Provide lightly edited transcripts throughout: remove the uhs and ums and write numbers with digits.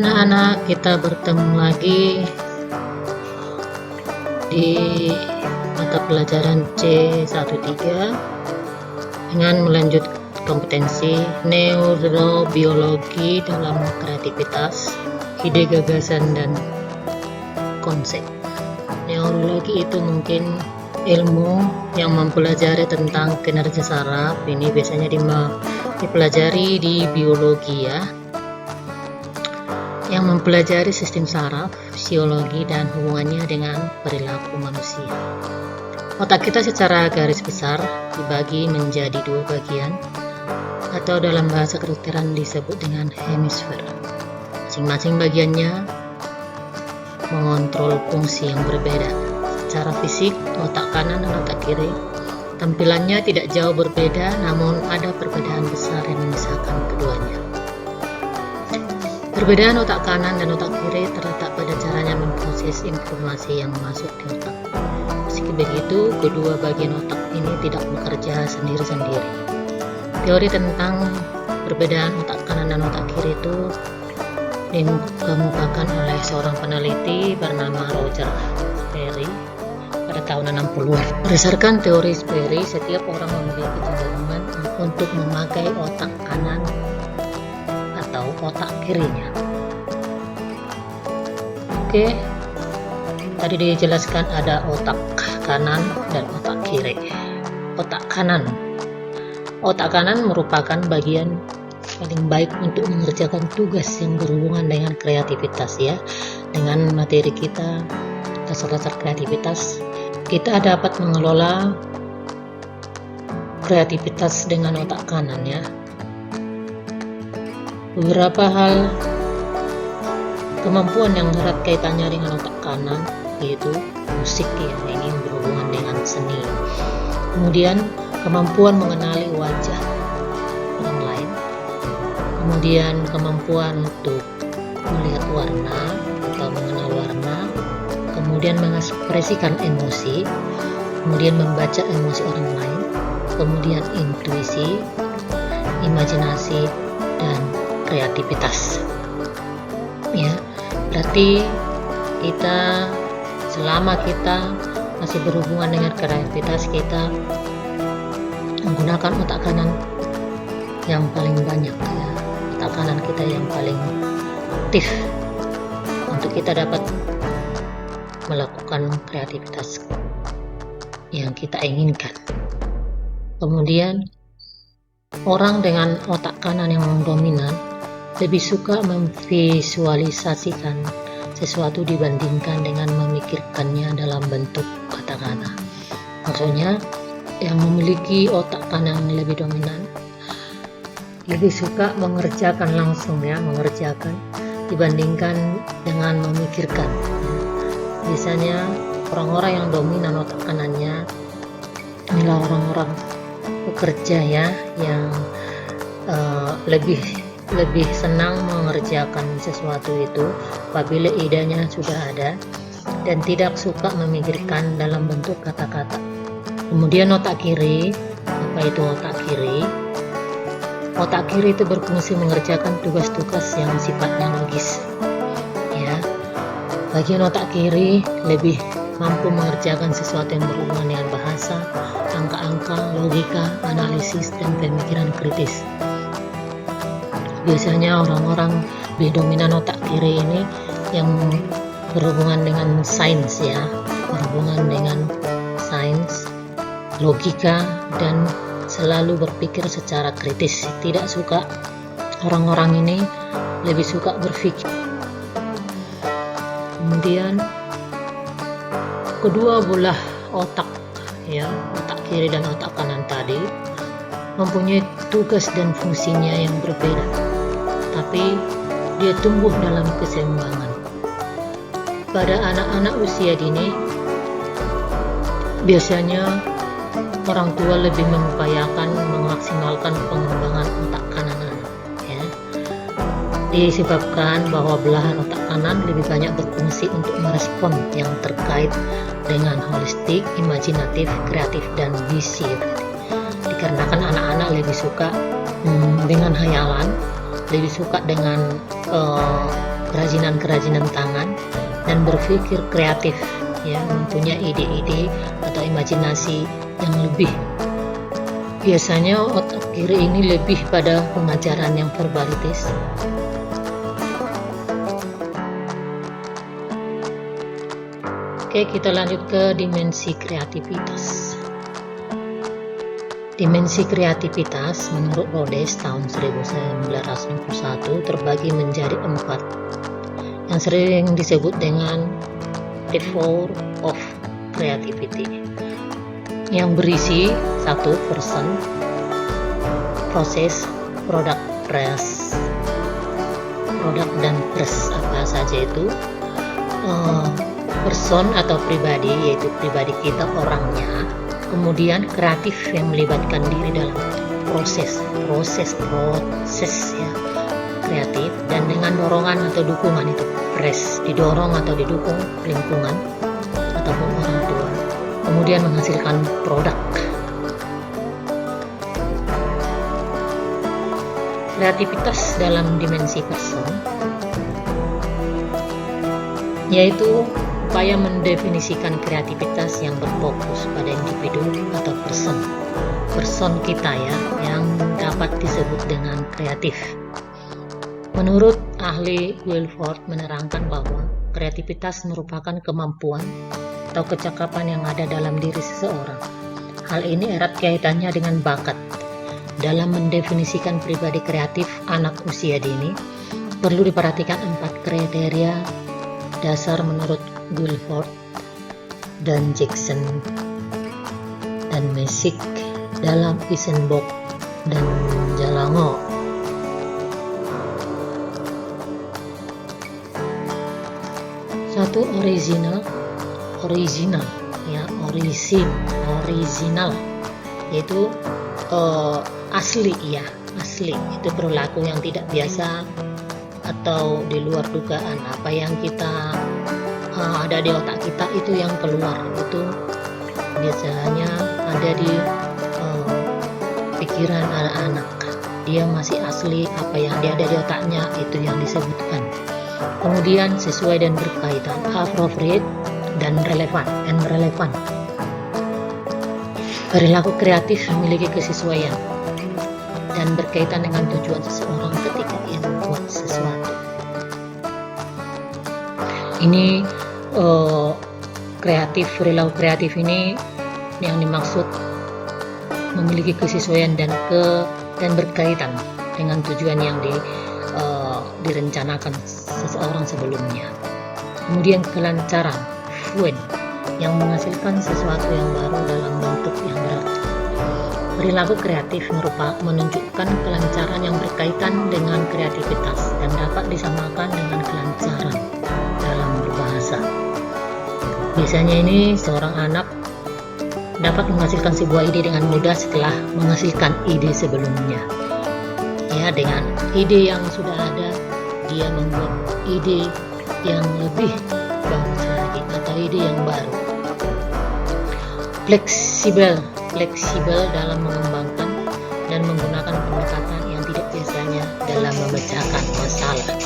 Anak-anak, kita bertemu lagi di mata pelajaran C13 dengan melanjutkan kompetensi neurobiologi dalam kreativitas, ide gagasan dan konsep. Neurologi itu mungkin ilmu yang mempelajari tentang kinerja saraf. Ini biasanya dipelajari di biologi ya, yang mempelajari sistem saraf, fisiologi, dan hubungannya dengan perilaku manusia. Otak kita secara garis besar dibagi menjadi dua bagian, atau dalam bahasa kedokteran disebut dengan hemisfer. Masing-masing bagiannya mengontrol fungsi yang berbeda. Secara fisik, otak kanan dan otak kiri tampilannya tidak jauh berbeda, namun ada perbedaan besar yang memisahkan keduanya. Perbedaan otak kanan dan otak kiri terletak pada caranya memproses informasi yang masuk ke otak. Meski begitu, kedua bagian otak ini tidak bekerja sendiri-sendiri. Teori tentang perbedaan otak kanan dan otak kiri itu dikemukakan oleh seorang peneliti bernama Roger Sperry pada tahun 60-an. Berdasarkan teori Sperry, setiap orang memiliki kecenderungan untuk memakai otak kanan atau otak kirinya. Oke, tadi dijelaskan ada otak kanan dan otak kiri. Otak kanan merupakan bagian paling baik untuk mengerjakan tugas yang berhubungan dengan kreativitas ya. Dengan materi kita, dasar-dasar kreativitas, kita dapat mengelola kreativitas dengan otak kanan ya. Beberapa hal kemampuan yang erat kaitannya dengan otak kanan yaitu musik ya, ini berhubungan dengan seni. Kemudian kemampuan mengenali wajah orang lain. Kemudian kemampuan untuk melihat warna atau mengenal warna. Kemudian mengekspresikan emosi. Kemudian membaca emosi orang lain. Kemudian intuisi, imajinasi, dan kreativitas ya. Berarti selama kita masih berhubungan dengan kreativitas, kita menggunakan otak kanan yang paling banyak ya. Otak kanan kita yang paling aktif untuk kita dapat melakukan kreativitas yang kita inginkan. Kemudian orang dengan otak kanan yang dominan lebih suka memvisualisasikan sesuatu dibandingkan dengan memikirkannya dalam bentuk kata-kata. Maksudnya, yang memiliki otak kanan yang lebih dominan lebih suka mengerjakan langsung ya, dibandingkan dengan memikirkan. Biasanya orang-orang yang dominan otak kanannya adalah orang-orang pekerja ya, yang lebih senang mengerjakan sesuatu itu apabila idenya sudah ada dan tidak suka memikirkan dalam bentuk kata-kata. Kemudian otak kiri, apa itu otak kiri? Otak kiri itu berfungsi mengerjakan tugas-tugas yang sifatnya logis ya. Bagian otak kiri lebih mampu mengerjakan sesuatu yang berhubungan dengan bahasa, angka-angka, logika, analisis, dan pemikiran kritis. Biasanya orang-orang lebih dominan otak kiri ini yang berhubungan dengan sains ya, berhubungan dengan sains, logika, dan selalu berpikir secara kritis. Tidak suka, orang-orang ini lebih suka berpikir. Kemudian kedua belah otak ya, otak kiri dan otak kanan tadi mempunyai tugas dan fungsinya yang berbeda, tapi dia tumbuh dalam keseimbangan. Pada anak-anak usia dini, biasanya orang tua lebih mengupayakan memaksimalkan pengembangan otak kanan anak ya. Disebabkan bahwa belahan otak kanan lebih banyak berfungsi untuk merespon yang terkait dengan holistik, imajinatif, kreatif, dan visi. Dikarenakan anak-anak lebih suka dengan hayalan, lebih suka dengan kerajinan-kerajinan tangan, dan berpikir kreatif, ya, mempunyai ide-ide atau imajinasi yang lebih. Biasanya otak kiri ini lebih pada pengajaran yang verbalitis. Oke, kita lanjut ke dimensi kreativitas. Dimensi kreativitas menurut Rhodes tahun 1991 terbagi menjadi 4, yang sering disebut dengan the four of creativity, yang berisi 1. Person, proses, product, dan press. Apa saja itu? Person atau pribadi, yaitu pribadi kita, orangnya. Kemudian kreatif yang melibatkan diri dalam proses ya, kreatif, dan dengan dorongan atau dukungan, itu press, didorong atau didukung lingkungan ataupun orang tua, kemudian menghasilkan produk. Kreativitas dalam dimensi person yaitu upaya mendefinisikan kreativitas yang berfokus pada individu atau person kita, ya, yang dapat disebut dengan kreatif. Menurut ahli Guilford menerangkan bahwa kreativitas merupakan kemampuan atau kecakapan yang ada dalam diri seseorang. Hal ini erat kaitannya dengan bakat. Dalam mendefinisikan pribadi kreatif anak usia dini, perlu diperhatikan 4 kriteria dasar menurut Guilford dan Jackson dan Messick dalam Eisenberg dan Jalango. Satu, original, ya, original, yaitu asli, ya, asli. Itu perilaku yang tidak biasa atau di luar dugaan. Apa yang kita ada di otak kita itu yang keluar, itu biasanya ada di pikiran anak-anak. Dia masih asli, apa yang dia ada di otaknya itu yang disebutkan. Kemudian sesuai dan berkaitan, appropriate dan relevan. Perilaku kreatif memiliki kesesuaian dan berkaitan dengan tujuan seseorang ketika ia membuat sesuatu. Ini perilaku kreatif ini yang dimaksud memiliki kesesuaian dan berkaitan dengan tujuan yang direncanakan seseorang sebelumnya. Kemudian kelancaran, fluent, yang menghasilkan sesuatu yang baru dalam bentuk yang berarti. Perilaku kreatif menunjukkan kelancaran yang berkaitan dengan kreativitas dan dapat disamakan dengan kelancaran dalam berbahasa. Biasanya ini seorang anak dapat menghasilkan sebuah ide dengan mudah setelah menghasilkan ide sebelumnya. Ya, dengan ide yang sudah ada, dia membuat ide yang lebih bagus lagi atau ide yang baru. Fleksibel dalam mengembangkan dan menggunakan pendekatan yang tidak biasanya dalam memecahkan masalah.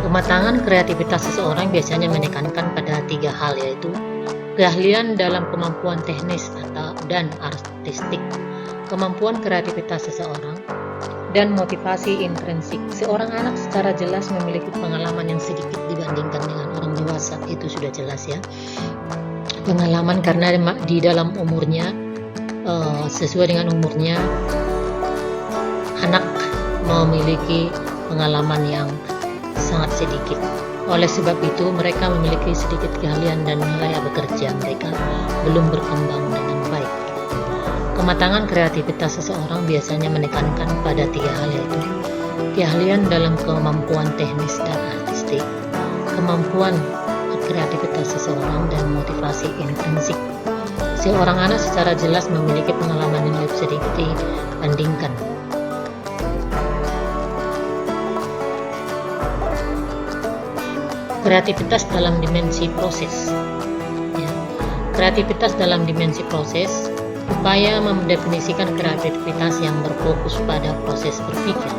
Kematangan kreativitas seseorang biasanya menekankan pada 3 hal, yaitu keahlian dalam kemampuan teknis dan artistik, kemampuan kreativitas seseorang, dan motivasi intrinsik. Seorang anak secara jelas memiliki pengalaman yang sedikit dibandingkan dengan orang dewasa, itu sudah jelas, ya. Pengalaman karena di dalam umurnya, sesuai dengan umurnya, anak memiliki pengalaman yang sangat sedikit. Oleh sebab itu, mereka memiliki sedikit keahlian dan nilai bekerja mereka belum berkembang dengan baik. Kematangan kreativitas seseorang biasanya menekankan pada 3 hal, yaitu keahlian dalam kemampuan teknis dan artistik, kemampuan kreativitas seseorang, dan motivasi intrinsik. Seorang anak secara jelas memiliki pengalaman yang lebih sedikit dibandingkan. Kreativitas dalam dimensi proses, ya. Kreativitas dalam dimensi proses Upaya mendefinisikan kreativitas yang berfokus pada proses berpikir,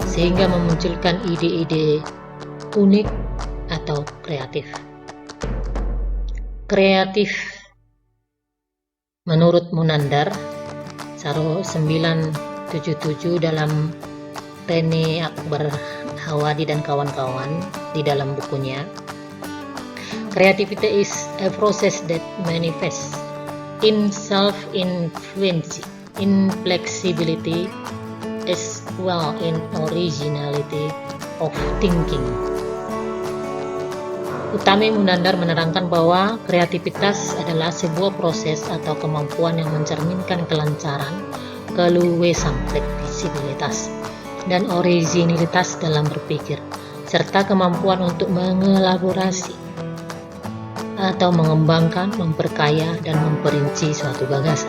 sehingga memunculkan ide-ide unik atau kreatif. Kreatif menurut Munandar 1977 dalam Rene Akbar Hawadi dan kawan-kawan di dalam bukunya, creativity is a process that manifests in self-influence, in flexibility, as well in originality of thinking. Utami Munandar menerangkan bahwa kreativitas adalah sebuah proses atau kemampuan yang mencerminkan kelancaran, keluasan, fleksibilitas, dan originalitas dalam berpikir, serta kemampuan untuk mengelaborasi atau mengembangkan, memperkaya, dan memperinci suatu gagasan.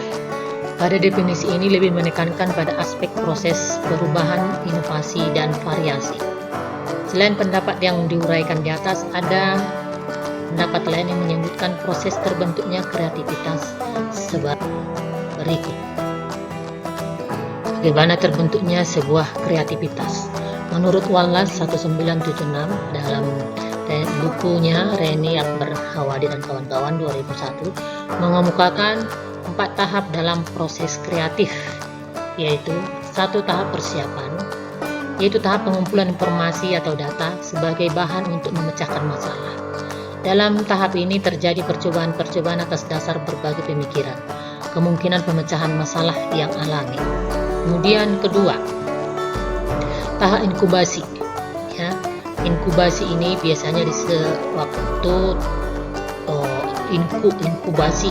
Pada definisi ini lebih menekankan pada aspek proses perubahan, inovasi, dan variasi. Selain pendapat yang diuraikan di atas, ada pendapat lain yang menyebutkan proses terbentuknya kreativitas sebagai berikut. Bagaimana terbentuknya sebuah kreativitas? Menurut Wallace 1976 dalam bukunya Rene Akbar Hawadi dan kawan-kawan 2001 mengemukakan 4 tahap dalam proses kreatif, yaitu 1 tahap persiapan, yaitu tahap pengumpulan informasi atau data sebagai bahan untuk memecahkan masalah. Dalam tahap ini terjadi percobaan-percobaan atas dasar berbagai pemikiran, kemungkinan pemecahan masalah yang alami. Kemudian kedua, tahap inkubasi. Ya, inkubasi ini biasanya di sewaktu inkubasi,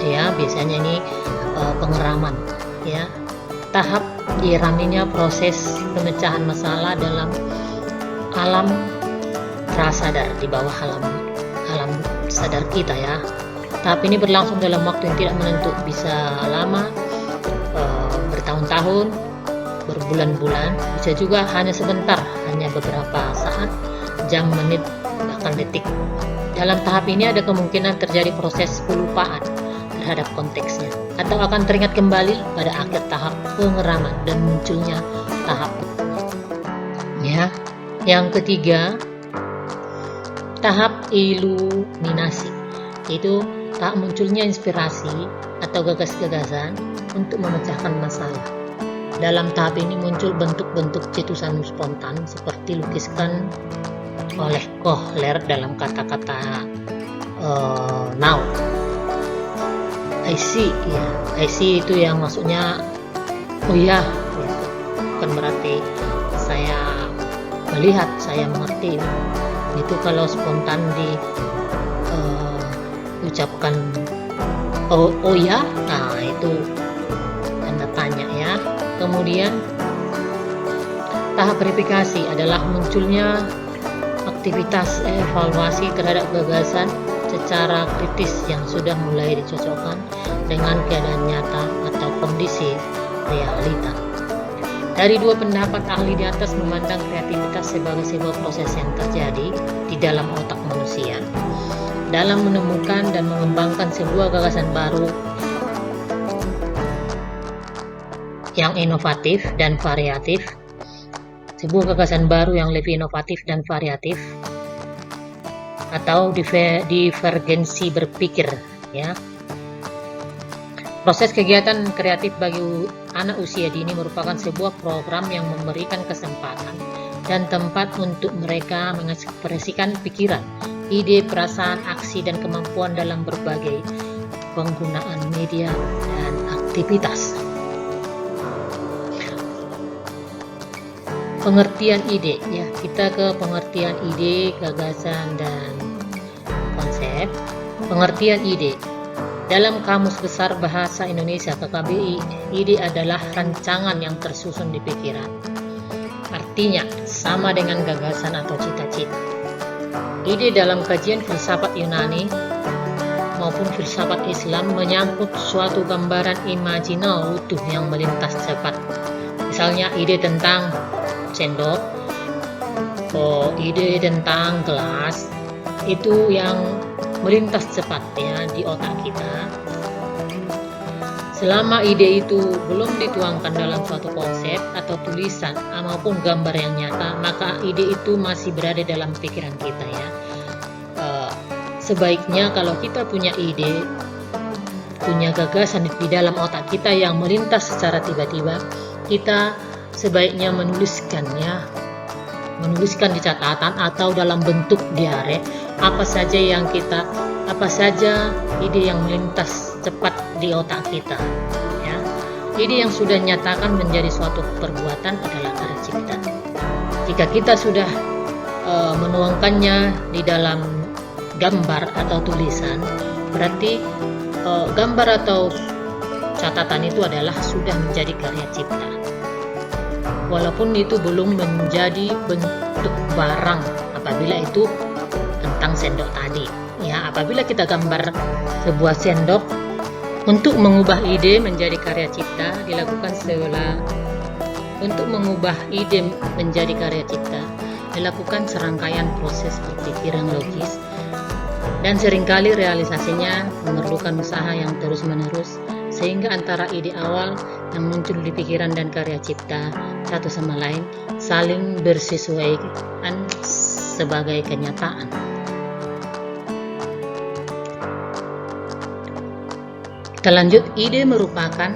ya biasanya ini pengeraman, ya. Tahap diraminya proses pemecahan masalah dalam alam prasadar, di bawah alam sadar kita, ya. Tahap ini berlangsung dalam waktu yang tidak menentu, bisa lama, bertahun-tahun, berbulan-bulan, bisa juga hanya sebentar, hanya beberapa saat, jam, menit, bahkan detik. Dalam tahap ini ada kemungkinan terjadi proses pelupaan terhadap konteksnya, atau akan teringat kembali pada akhir tahap pengeraman dan munculnya tahap. Ya, yang ketiga, tahap iluminasi, yaitu tahap munculnya inspirasi atau gagasan untuk memecahkan masalah. Dalam tahap ini muncul bentuk-bentuk cetusan spontan seperti lukiskan oleh Kohler dalam kata-kata now. I see, ya. I see itu yang maksudnya oh ya, gitu. Bukan berarti saya melihat, saya mengerti. Itu kalau spontan diucapkan oh ya, nah itu tanda tanya, ya. Kemudian tahap verifikasi adalah munculnya aktivitas evaluasi terhadap gagasan secara kritis yang sudah mulai dicocokkan dengan keadaan nyata atau kondisi realita. Dari 2 pendapat ahli di atas memandang kreativitas sebagai sebuah proses yang terjadi di dalam otak manusia dalam menemukan dan mengembangkan sebuah gagasan baru yang inovatif dan variatif, sebuah gagasan baru yang lebih inovatif dan variatif, atau divergensi berpikir, ya. Proses kegiatan kreatif bagi anak usia dini merupakan sebuah program yang memberikan kesempatan dan tempat untuk mereka mengekspresikan pikiran, ide, perasaan, aksi, dan kemampuan dalam berbagai penggunaan media dan aktivitas. Pengertian ide, ya, kita ke pengertian ide, gagasan, dan konsep. Pengertian ide dalam Kamus Besar Bahasa Indonesia KKBI, ide adalah rancangan yang tersusun di pikiran. Artinya sama dengan gagasan atau cita-cita. Ide dalam kajian filsafat Yunani maupun filsafat Islam menyangkut suatu gambaran imajinal utuh yang melintas cepat. Misalnya ide tentang sendok, ide tentang gelas, itu yang melintas cepat, ya, di otak kita. Selama ide itu belum dituangkan dalam suatu konsep atau tulisan maupun gambar yang nyata, maka ide itu masih berada dalam pikiran kita ya. Sebaiknya kalau kita punya ide, punya gagasan di dalam otak kita yang melintas secara tiba-tiba, kita sebaiknya menuliskan di catatan atau dalam bentuk diare apa saja ide yang melintas cepat di otak kita ya. Ide yang sudah nyatakan menjadi suatu perbuatan adalah karya cipta. Jika kita sudah menuangkannya di dalam gambar atau tulisan, berarti gambar atau catatan itu adalah sudah menjadi karya cipta, walaupun itu belum menjadi bentuk barang. Apabila itu tentang sendok tadi ya, apabila kita gambar sebuah sendok, untuk mengubah ide menjadi karya cipta dilakukan serangkaian proses berpikiran logis, dan seringkali realisasinya memerlukan usaha yang terus-menerus, sehingga antara ide awal yang muncul di pikiran dan karya cipta satu sama lain saling bersesuaian sebagai kenyataan. Kita lanjut, ide merupakan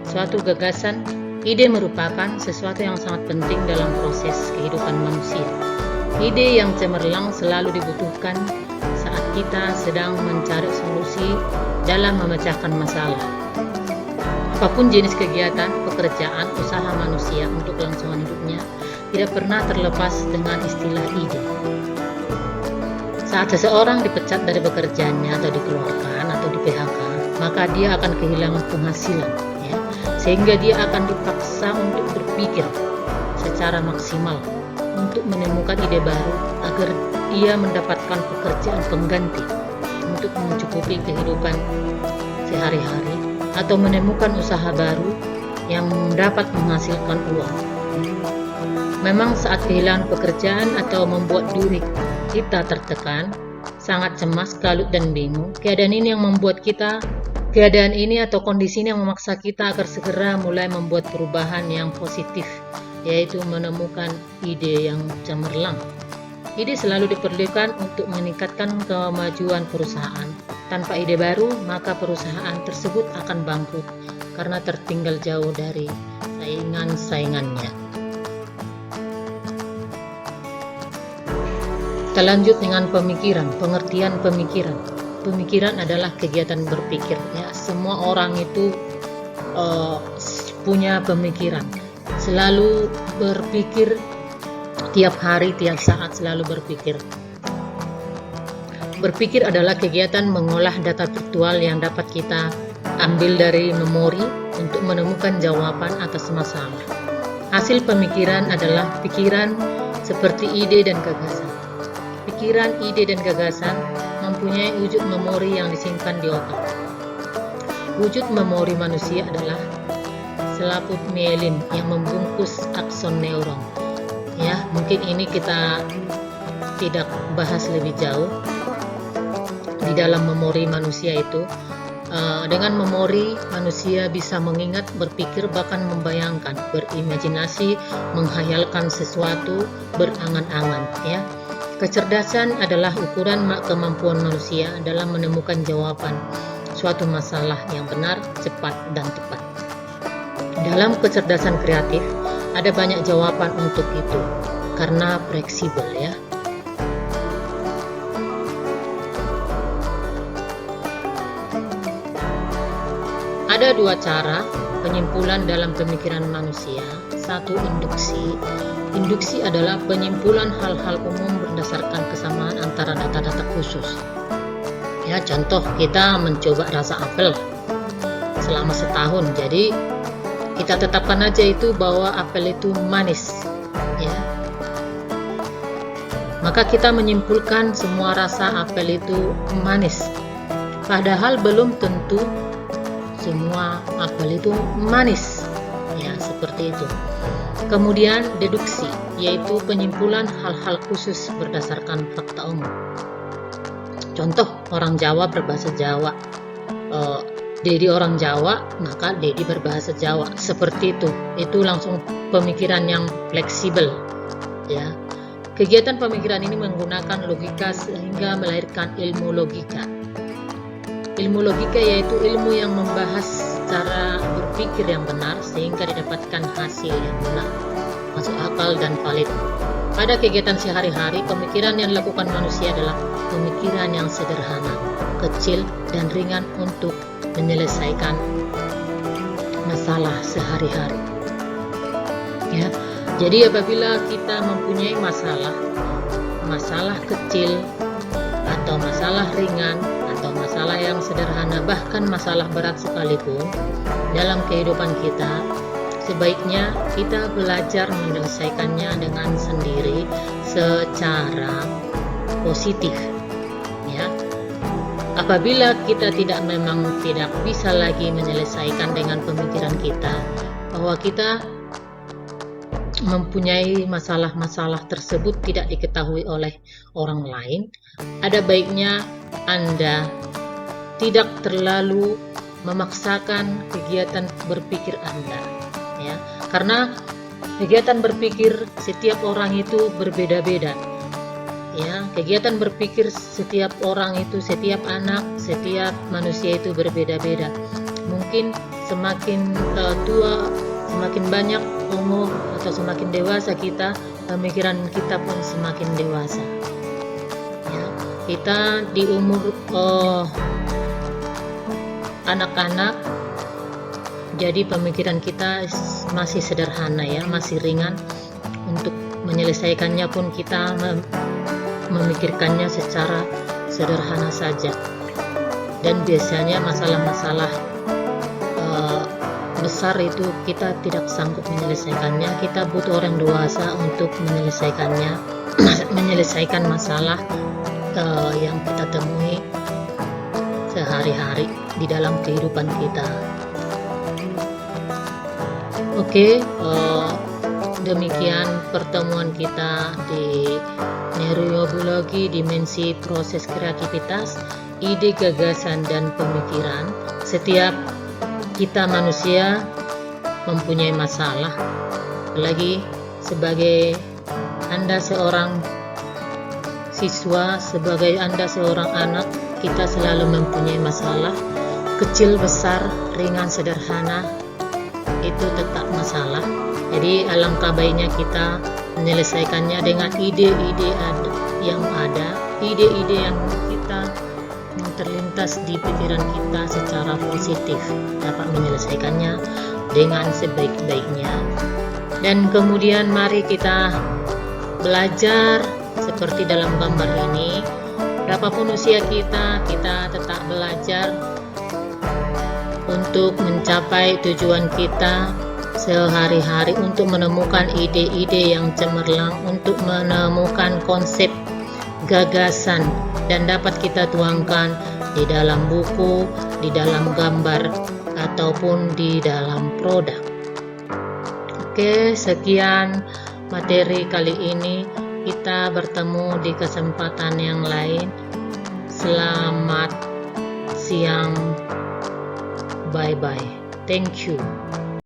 suatu gagasan. Ide merupakan sesuatu yang sangat penting dalam proses kehidupan manusia. Ide yang cemerlang selalu dibutuhkan saat kita sedang mencari solusi dalam memecahkan masalah. Apapun jenis kegiatan, pekerjaan, usaha manusia untuk kelangsungan hidupnya tidak pernah terlepas dengan istilah ide. Saat seseorang dipecat dari pekerjaannya atau dikeluarkan atau di PHK, maka dia akan kehilangan penghasilan ya, sehingga dia akan dipaksa untuk berpikir secara maksimal untuk menemukan ide baru agar dia mendapatkan pekerjaan pengganti untuk mencukupi kehidupan sehari-hari, atau menemukan usaha baru yang dapat menghasilkan uang. Memang saat kehilangan pekerjaan atau membuat diri kita tertekan, sangat cemas, kalut dan bingung, keadaan ini atau kondisi ini yang memaksa kita agar segera mulai membuat perubahan yang positif, yaitu menemukan ide yang cemerlang. Ide selalu diperlukan untuk meningkatkan kemajuan perusahaan. Tanpa ide baru, maka perusahaan tersebut akan bangkrut karena tertinggal jauh dari saingannya. Kita lanjut dengan pemikiran, pengertian pemikiran. Pemikiran adalah kegiatan berpikir ya. Semua orang itu punya pemikiran, selalu berpikir, tiap hari, tiap saat selalu berpikir. Berpikir adalah kegiatan mengolah data virtual yang dapat kita ambil dari memori untuk menemukan jawaban atas masalah. Hasil pemikiran adalah pikiran seperti ide dan gagasan. Pikiran, ide, dan gagasan mempunyai wujud memori yang disimpan di otak. Wujud memori manusia adalah selaput mielin yang membungkus akson neuron. Ya, mungkin ini kita tidak bahas lebih jauh. Di dalam memori manusia itu, dengan memori manusia bisa mengingat, berpikir, bahkan membayangkan, berimajinasi, menghayalkan sesuatu, berangan-angan. Ya, kecerdasan adalah ukuran kemampuan manusia dalam menemukan jawaban suatu masalah yang benar, cepat, dan tepat. Dalam kecerdasan kreatif ada banyak jawaban untuk itu karena fleksibel ya. Ada dua cara penyimpulan dalam pemikiran manusia. Satu, induksi. Induksi adalah penyimpulan hal-hal umum berdasarkan kesamaan antara data-data khusus. Ya, contoh kita mencoba rasa apel selama setahun. Jadi kita tetapkan aja itu bahwa apel itu manis. Ya. Maka kita menyimpulkan semua rasa apel itu manis. Padahal belum tentu semua apel itu manis. Ya, seperti itu. Kemudian deduksi, yaitu penyimpulan hal-hal khusus berdasarkan fakta umum. Contoh, orang Jawa berbahasa Jawa Dedi orang Jawa, maka Dedi berbahasa Jawa. Seperti itu. Itu langsung pemikiran yang fleksibel, ya. Kegiatan pemikiran ini menggunakan logika sehingga melahirkan ilmu logika. Ilmu logika yaitu ilmu yang membahas cara berpikir yang benar sehingga didapatkan hasil yang benar, masuk akal dan valid. Pada kegiatan sehari-hari, pemikiran yang dilakukan manusia adalah pemikiran yang sederhana, kecil, dan ringan untuk menyelesaikan masalah sehari-hari. Ya, jadi apabila kita mempunyai masalah kecil atau masalah ringan atau masalah yang sederhana, bahkan masalah berat sekalipun dalam kehidupan kita, sebaiknya kita belajar menyelesaikannya dengan sendiri secara positif, ya. Apabila kita memang tidak bisa lagi menyelesaikan dengan pemikiran kita, bahwa kita mempunyai masalah-masalah tersebut tidak diketahui oleh orang lain, ada baiknya Anda tidak terlalu memaksakan kegiatan berpikir Anda, ya, karena kegiatan berpikir setiap orang itu berbeda-beda, ya. Kegiatan berpikir setiap orang itu, setiap anak, setiap manusia itu berbeda-beda. Mungkin semakin tua, semakin banyak umur atau semakin dewasa kita, pemikiran kita pun semakin dewasa, ya. Kita di umur anak-anak, jadi pemikiran kita masih sederhana, ya, masih ringan. Untuk menyelesaikannya pun kita memikirkannya secara sederhana saja, dan biasanya masalah-masalah besar itu kita tidak sanggup menyelesaikannya. Kita butuh orang dewasa untuk menyelesaikannya, menyelesaikan masalah yang kita temui sehari-hari di dalam kehidupan kita. Oke, demikian pertemuan kita di neurobiologi dimensi proses kreativitas, ide, gagasan, dan pemikiran. Setiap kita manusia mempunyai masalah, apalagi sebagai Anda seorang siswa, sebagai Anda seorang anak, kita selalu mempunyai masalah, kecil, besar, ringan, sederhana, itu tetap masalah. Jadi alangkah baiknya kita menyelesaikannya dengan ide-ide yang ada, ide-ide yang terlintas di pikiran kita secara positif, dapat menyelesaikannya dengan sebaik-baiknya. Dan kemudian mari kita belajar seperti dalam gambar ini. Berapapun usia kita tetap belajar untuk mencapai tujuan kita sehari-hari, untuk menemukan ide-ide yang cemerlang, untuk menemukan konsep, gagasan, dan dapat kita tuangkan di dalam buku, di dalam gambar, ataupun di dalam produk. Oke, sekian materi kali ini. Kita bertemu di kesempatan yang lain. Selamat siang. Bye-bye. Thank you.